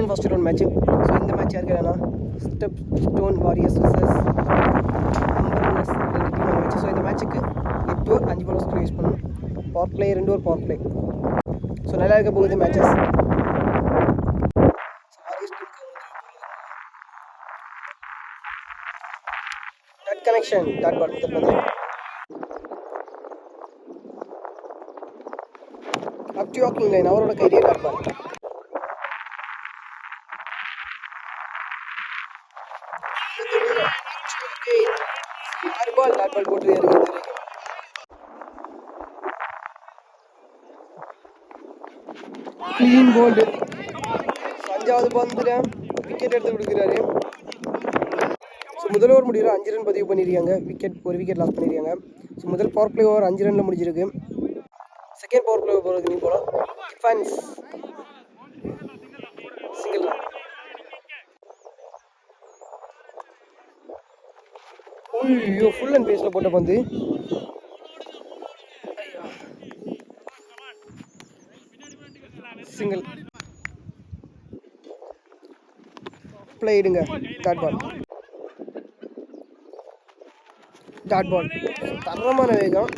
இதுதான் first round match. So இந்த match யாருக்குன்னா ஸ்டெப் ஸ்டோன் வாரியர்ஸ் வர்சஸ் அம்பர்னஸ் ரெண்டு டீம் மேட்ச். ஸோ இந்த மேட்ச்சுக்கு 8 ஓவர் 5 பால் யூஸ் பண்ணணும். Power play 2 over power play. So நல்லா இருக்க போகுது மேட்சஸ். நட் கனெக்ஷன் டாட் பால் முதல் பந்து. அப் டு வாக்கிங் லைன் அவரோட கையிலே டாட் பால். டாட் பால் போட்டு இறங்குது. Clean bowled. அஞ்சாவது பந்துல விக்கெட் எடுத்து கொடுக்குறாரு. ஸோ முதல் ஓவர் முடியல 5 ரன் பதிவு பண்ணியிருக்காங்க. ஒரு விக்கெட் லாஸ் பண்ணியிருக்காங்க. ஸோ முதல் பவர் பிளே ஓவர் 5 ரனில் முடிஞ்சிருக்கு. செகண்ட் பவர் பிளே போகிறது நீ போல ஃபன்ஸ் சிங்கிள் ரன். ஐயோ ஃபுல் அண்ட் பேஸில் போட்ட பந்து. சிங்கிள் பிளேடுங்க. டாட் பால் டாட் பால் தரமான வேகம்.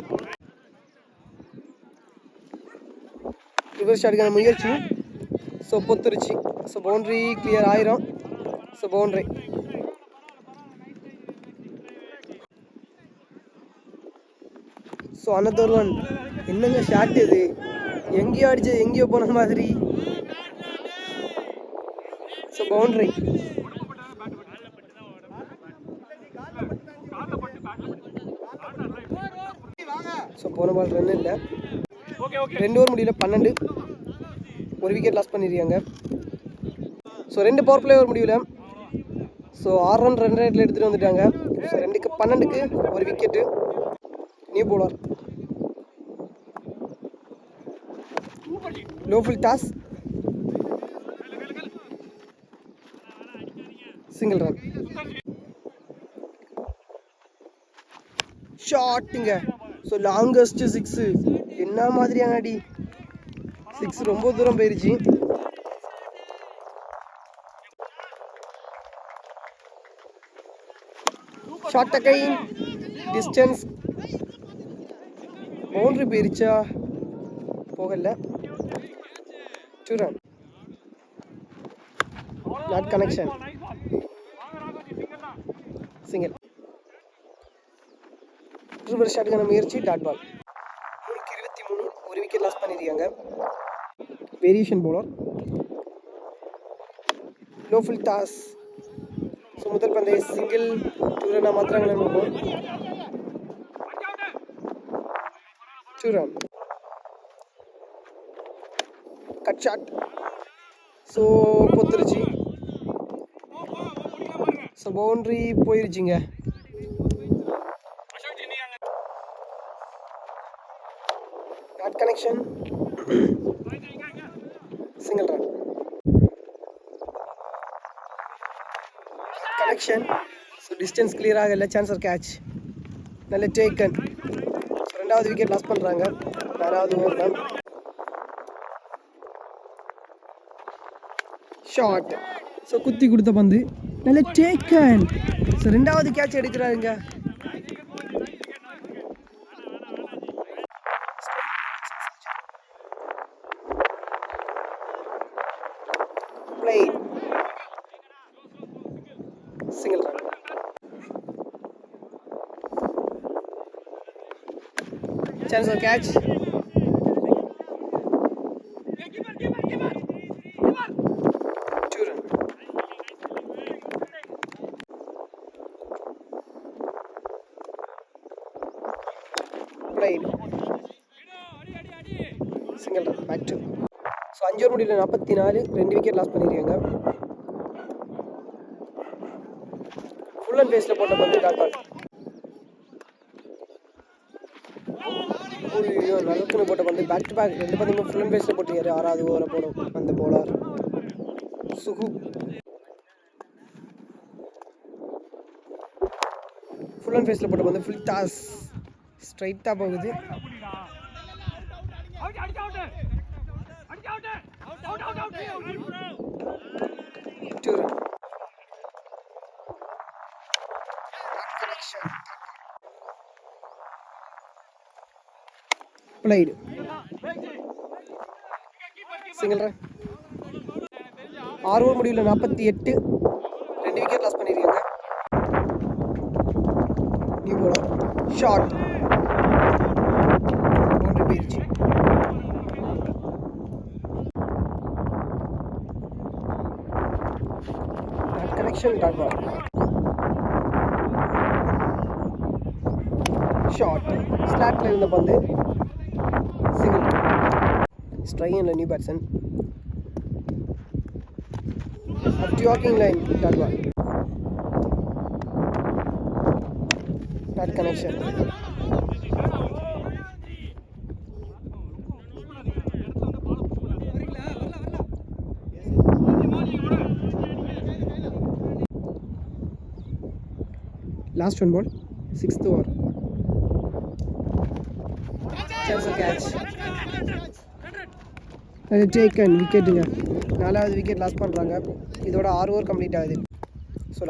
ரிவர்ஸ் ஷாட்டுக்கான முயற்சி. ஸோ பொத்துருச்சு. ஸோ பவுண்ட்ரி கிளியர் ஆயிரும். So boundary. So another one. என்னங்க ஷாட் இது, எங்கேயோ அடிச்சது எங்கேயோ போன மாதிரி. So boundary. ஸோ போன பால் ரன் இல்லை. 2 ஓவர் முடியல 12. ஒரு விக்கெட் லாஸ் பண்ணியிருக்காங்க. ஸோ 2 பவர் பிளே ஓவர் முடியல. ஸோ 6 ரன் 2 ரேட்டில் எடுத்துகிட்டு வந்துட்டாங்க. ஸோ 2க்கு 12க்கு ஒரு wicket. New bowler low full toss. Single run. ஷாட்டுங்க. So longest 6. என்ன மாதிரியான அடி. 6 ரொம்ப தூரம் போயிருச்சு. Short again distance. பவுண்டரி போயிருச்சா? போகல. 2 run. Not connection. Single. Reverse ஷாட்டுக்கான முயற்சி. Dot ball. 23. ஒரு விக்கெட் லாஸ் பண்ணியிருக்காங்க. Variation bowler low full toss. So முதல் பந்தை சிங்கிள் 2 ரன்னாக மாத்திராங்களே. 2 ரன். Cut shot. ஸோ பொத்துருச்சு. ஸோ பவுண்ட்ரி போயிருச்சுங்க. Not connection. Single run. Connection. So distance clear ஆகல. Chance a catch. நல்ல டேக்கன். ஸோ 2வது விக்கெட் லாஸ் பண்ணுறாங்க. 6வது ஓவர். ஷாட். ஸோ குத்தி கொடுத்த பந்து. நல்ல டேக்கன். ஸோ 2வது கேட்ச் எடுக்கிறாருங்க. Play. Single run. Chance of catch. played. Single run, back to. So 5 over முடியல 44, 2 விக்கெட் லாஸ் பண்ணிருக்காங்க. ஃபுல் அண்ட் பேஸ்ல போட்ட பந்து டாட் பால். ஓய்யோ நல்லக்குன்னு போட்ட பந்து பேக் டு பேக் 2 பந்துமே ஃபுல் அண்ட் பேஸ்ல போட்டிருக்காரு. 6வது ஓவரை போடும் அந்த போலர் சுகு. ஃபுல் அண்ட் பேஸ்ல போட்ட பந்து ஃபுல் டாஸ் ஸ்ட்ரைட்டா போகுது. played. Single run. 6 ஓவர் முடிவில் 48 2 விக்கெட் லாஸ் பண்ணிருக்காங்க. நியூ bowler ஷாட் பவுண்டரி போயிருச்சு. கனெக்ஷன் டாட் பால் ஷாட் ஸ்லாட்ல இருந்த பந்து சிங்கிள். ஸ்ட்ரைன்ல new batsman up to walking line dot ball dot connection. Last one ball 6th over. Chance a catch. Taken விக்கெட்டுங்க. 4வது wicket loss பண்ணுறாங்க. இதோட 6 ஓவர் கம்ப்ளீட் ஆகுது. ஸோ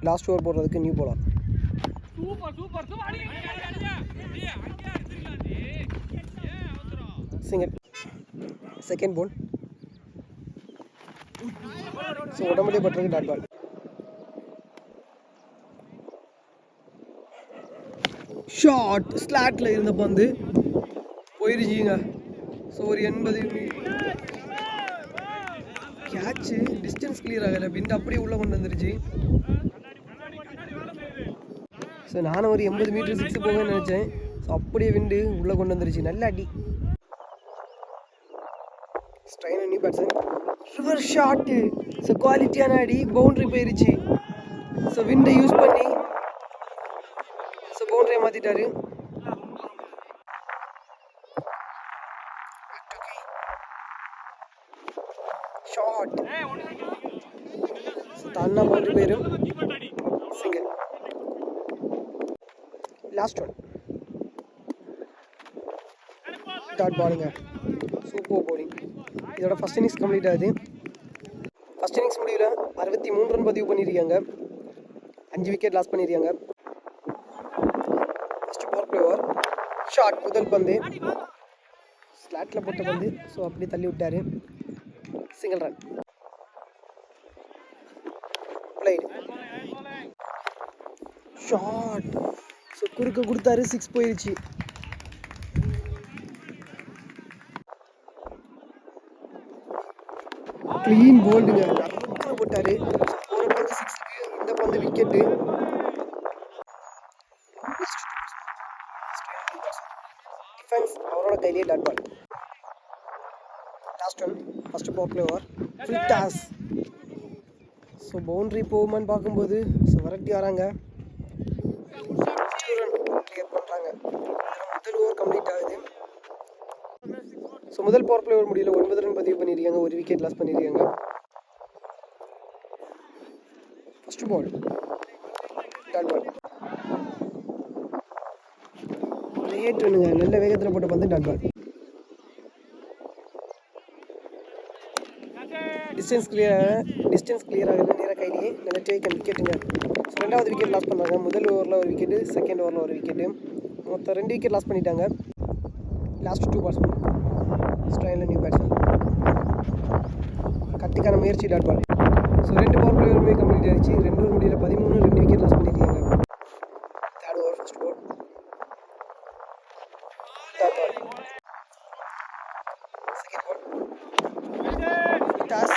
லாஸ்ட் ஓவர் போடுறதுக்கு new bowler. Single. Second ball. So உடம்புலேயே பட்டுறது dot ball. Short ஸ்லாட்டில் இருந்த பந்து போயிருச்சுங்க. ஸோ ஒரு 80 கேட்சு டிஸ்டன்ஸ் கிளியர் ஆகலை. விண்ட் அப்படியே உள்ளே கொண்டு வந்துருச்சு. ஸோ நானும் ஒரு 80 மீட்டர் 6 போகணும்னு நினச்சேன். ஸோ அப்படியே விண்டு உள்ளே கொண்டு வந்துருச்சு. நல்ல அடி. ஸ்ட்ரைன் new batsman reverse shot. So குவாலிட்டியான அடி. பவுண்ட்ரி போயிருச்சு. ஸோ விண்டை யூஸ் பண்ணி ஸோ பவுண்டரியை மாற்றிட்டாரு. ஷாட் ஸோ தன்னா பவுண்டரி போயிடும். சிங்கிள். லாஸ்ட் ஒன் டாட் பாலுங்க. Super bowling. இதோட ஃபர்ஸ்ட் இன்னிங்ஸ் கம்ப்ளீட் ஆகுது. ஃபர்ஸ்ட் இன்னிங்ஸ் முடிவில் 63 ரன் பதிவு பண்ணியிருக்காங்க. 5 விக்கெட் லாஸ் பண்ணியிருக்காங்க. First power play over shot. முதல் பந்து ஸ்லாட்டில் போட்ட பந்து. ஸோ அப்படியே தள்ளி விட்டார். Single run. Played shot. So குறுக்க கொடுத்தாரு. 6 போயிருச்சு. க்ளீன் போல்டுங்க. நல்லா போட்டாரு. ஒரு பந்து 6க்கு, இந்த பந்து விக்கெட்டு. டிஃபென்ஸ் அவரோட கையிலேயே dot ball. Last one first power play over full toss. So boundary போகுமான்னு பார்க்கும்போது ஸோ விரட்டி வராங்க. கிளியர் பண்ணுறாங்க. முதல் ஓவர் கம்ப்ளீட் ஆகுது. ஸோ முதல் பவர் பிளே ஓவர் முடியல 9 ரன் பதிவு பண்ணியிருக்காங்க. 1 விக்கெட் லாஸ் பண்ணியிருக்காங்க. First ball dot ball late பண்ணுங்க. நல்ல வேகத்தில் போட்ட பந்து டாட் பால். டிஸ்டன்ஸ் கிளியர் ஆகுது. நேராக கையிலேயே நல்ல டேக்கன் விக்கெட்டுங்க. ஸோ 2வது விக்கெட் லாஸ் பண்ணாங்க. முதல் ஓவரில் 1 விக்கெட்டு, செகண்ட் ஓவரில் 1 விக்கெட்டு, மொத்தம் 2 விக்கெட் லாஸ் பண்ணிட்டாங்க. லாஸ்ட் 2 பேட்ஸ்மேன் ஸ்ட்ரைனில் நியூ பேட்ஸ்மேன் கட்டிக்கான முயற்சி டாட் பால். ஸோ 2 பவர் பிளேயருமே கம்ப்ளீட் ஆகிடுச்சு. 2 ஓவர் முடியல 13 2 விக்கெட் லாஸ் பண்ணியிருக்காங்க. Third over first ball dot ball. Second ball toss.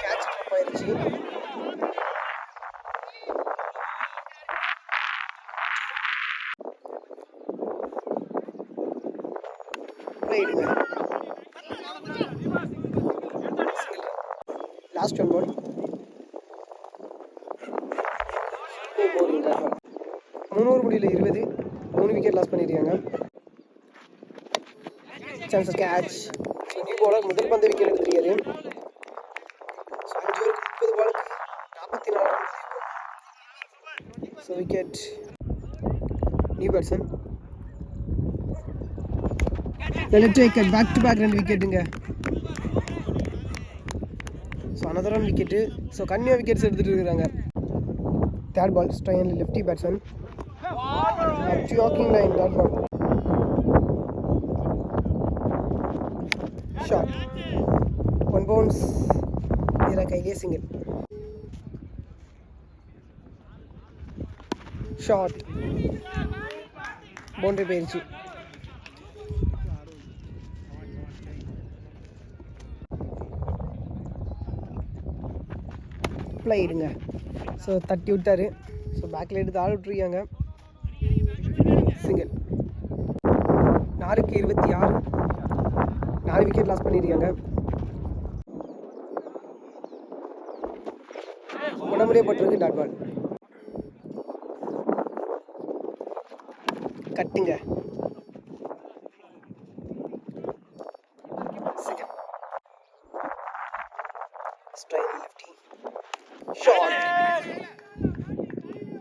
Catch போயிருச்சு. லாஸ்ட் ஒன் பால் 3 ஓவர் முடியல 20 3 விக்கெட் லாஸ் பண்ணியிருக்காங்க. Chance catch. நியூ பாலர் முதல் பந்து விக்கெட் எடுத்துருக்காரு. 5 ஓவருக்கு 30 பாலுக்கு 44 run. So wicket. New batsman back to back 2 விக்கெட்டுங்க. So another one wicket. So கன்னியா விக்கெட்ஸ் எடுத்துகிட்டு இருக்கிறாங்க. தேர்ட் பால் ஸ்ட்ரைன் lefty batsman walking line dot ball. Short 1 bounce நேராக கையிலே சிங்கிள் ஷார்ட் பவுண்டரி போயிடுச்சு. பிளைடுங்க. ஸோ தட்டி விட்டார். ஸோ பேக்கில் எடுத்து ஆள் விட்டுருக்காங்க. சிங்கிள் 4க்கு 26 4 விக்கெட் லாஸ் பண்ணியிருக்காங்க. உடம்புடைய பட்டிருக்கு டாட் பால். கட்டுங்க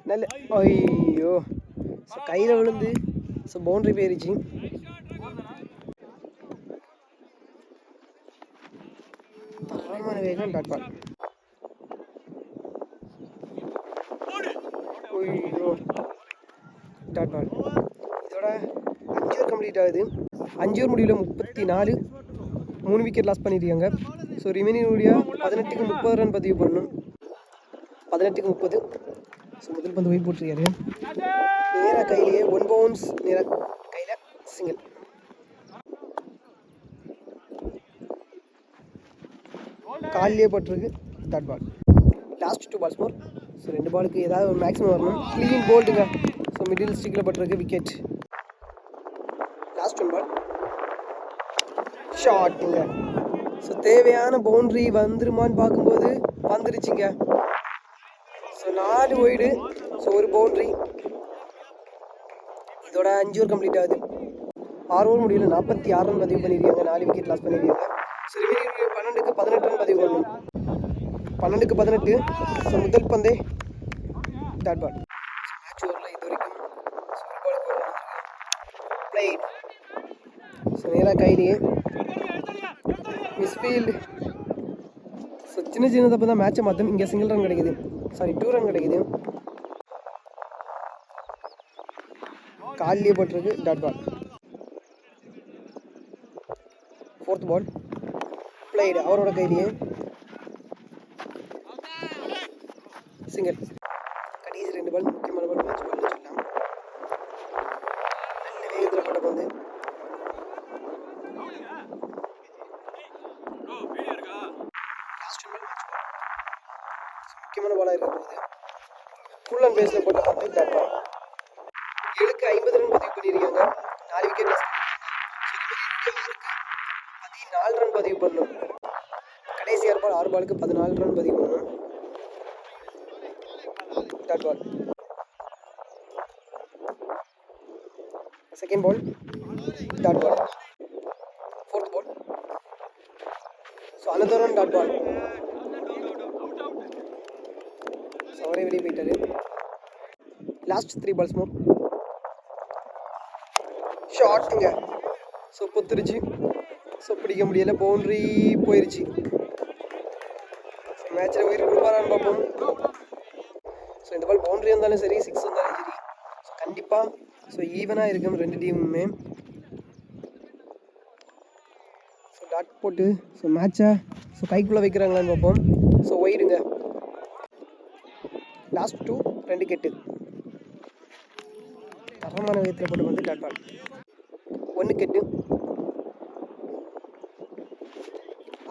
நல்ல ஐயோ கையில் விழுந்து ஸோ பவுண்டரி போயிருச்சு. தரமான வேகம் டாட் பால். ஐயோ டாட் பால். இதோட 5 ஓவர் கம்ப்ளீட் ஆகுது. 5 ஓவர் முடிவில் 34 3 விக்கெட் லாஸ் பண்ணியிருக்காங்க. ஸோ ரிமைனிங் முடியா 18க்கு 30 ரன் பதிவு பண்ணணும். 18க்கு 30. ஸோ முதல் பந்து போய் போட்டிருக்காரு. நேராக கையிலேயே 1 பவுன்ஸ் நேராக கையில் சிங்கிள். காலிலே போட்டிருக்கு dot ball. Last 2 balls more. So 2 பாலுக்கு ஏதாவது ஒரு மேக்ஸிமம் வரணும். க்ளீன் போல்டுங்க. ஸோ மிடில் ஸ்டிக்கில் போட்டிருக்கு விக்கெட். லாஸ்ட் 1 பால் ஷார்ட்டுங்க. ஸோ தேவையான பவுண்ட்ரி வந்துருமான்னு பார்க்கும்போது வந்துருச்சுங்க. So 4 wide. ஸோ ஒரு பவுண்ட்ரி. இதோட 5 ஓவர் கம்ப்ளீட் ஆகுது. 6 ஓவர் முடியல 46 ரன் பதிவு பண்ணியிருக்காங்க. 4 விக்கெட் லாஸ் பண்ணியிருக்காங்க. ஸோ 12க்கு 18 ரன் பதிவு பண்ணணும். 12க்கு 18. ஸோ முதல் பந்தே டாட் பால். மேட்ச் ஓவரில் இது வரைக்கும் பிளேட். ஸோ நேராக கையிலேயே மிஸ்ஃபீல்டு. ஸோ சின்ன சின்ன தப்பு தான் மேட்சை மாற்றும். இங்கே சிங்கிள் ரன் கிடைக்குது. சாரி 2 ரன் கிடைக்குது. காலிலே போட்டிருக்கு டாட் பால். 4th பால் பிளேடு அவரோட கையிலேயே சிங்கிள். கடைசி 2 பால் முக்கியமான பால் மேட்ச் பால்னு சொல்லலாம். நல்ல வேகத்தில் பட்ட பந்து. முக்கியமான பாலாக இருக்க போகுது. ஃபுல் அண்ட் பேஸில் போட்ட பந்து டாட் பால். 7க்கு 50 ரன் பதிவு பண்ணியிருக்காங்க. 4 விக்கெட் லாஸ் பண்ணியிருக்காங்க. 14 ரன் பதிவு பண்ணணும். கடைசி 6 பால் 6 பாலுக்கு 14 ரன் பதிவு பண்ணணும். Dot ball. Second ball dot ball. 4th ball. So another run dot ball. So அவரே வெளியே போயிட்டாரு. Last 3 balls more. ஷார்ட்டுங்க. ஸோ பொத்துருச்சு. ஸோ பிடிக்க முடியலை. பவுண்ட்ரி போயிடுச்சு. ஸோ மேட்சில் உயிர் கொடுப்பாரான்னு பார்ப்போம். ஸோ இந்த பால் பவுண்ட்ரி இருந்தாலும் சரி 6 இருந்தாலும் சரி ஸோ கண்டிப்பாக ஸோ ஈவனாக இருக்கும் 2 டீமுமே. ஸோ டாட் போட்டு ஸோ மேட்சை ஸோ கைக்குள்ளே வைக்கிறாங்களான்னு பார்ப்போம். ஸோ ஒயிடுங்க. லாஸ்ட் 2 2 கெட்டு. தரமான விதத்தில் போட்டு வந்து டாட் பால். 1 கெட்டு.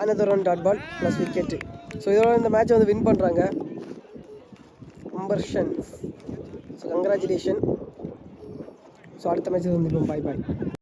another run dot ball plus wicket. So இதோட இந்த மேட்சை வந்து வின் பண்ணுறாங்க. கம்பர்ஷன்ஸ். So congratulation. ஸோ அடுத்த மேட்ச் வந்துடும். பாய் பாய்.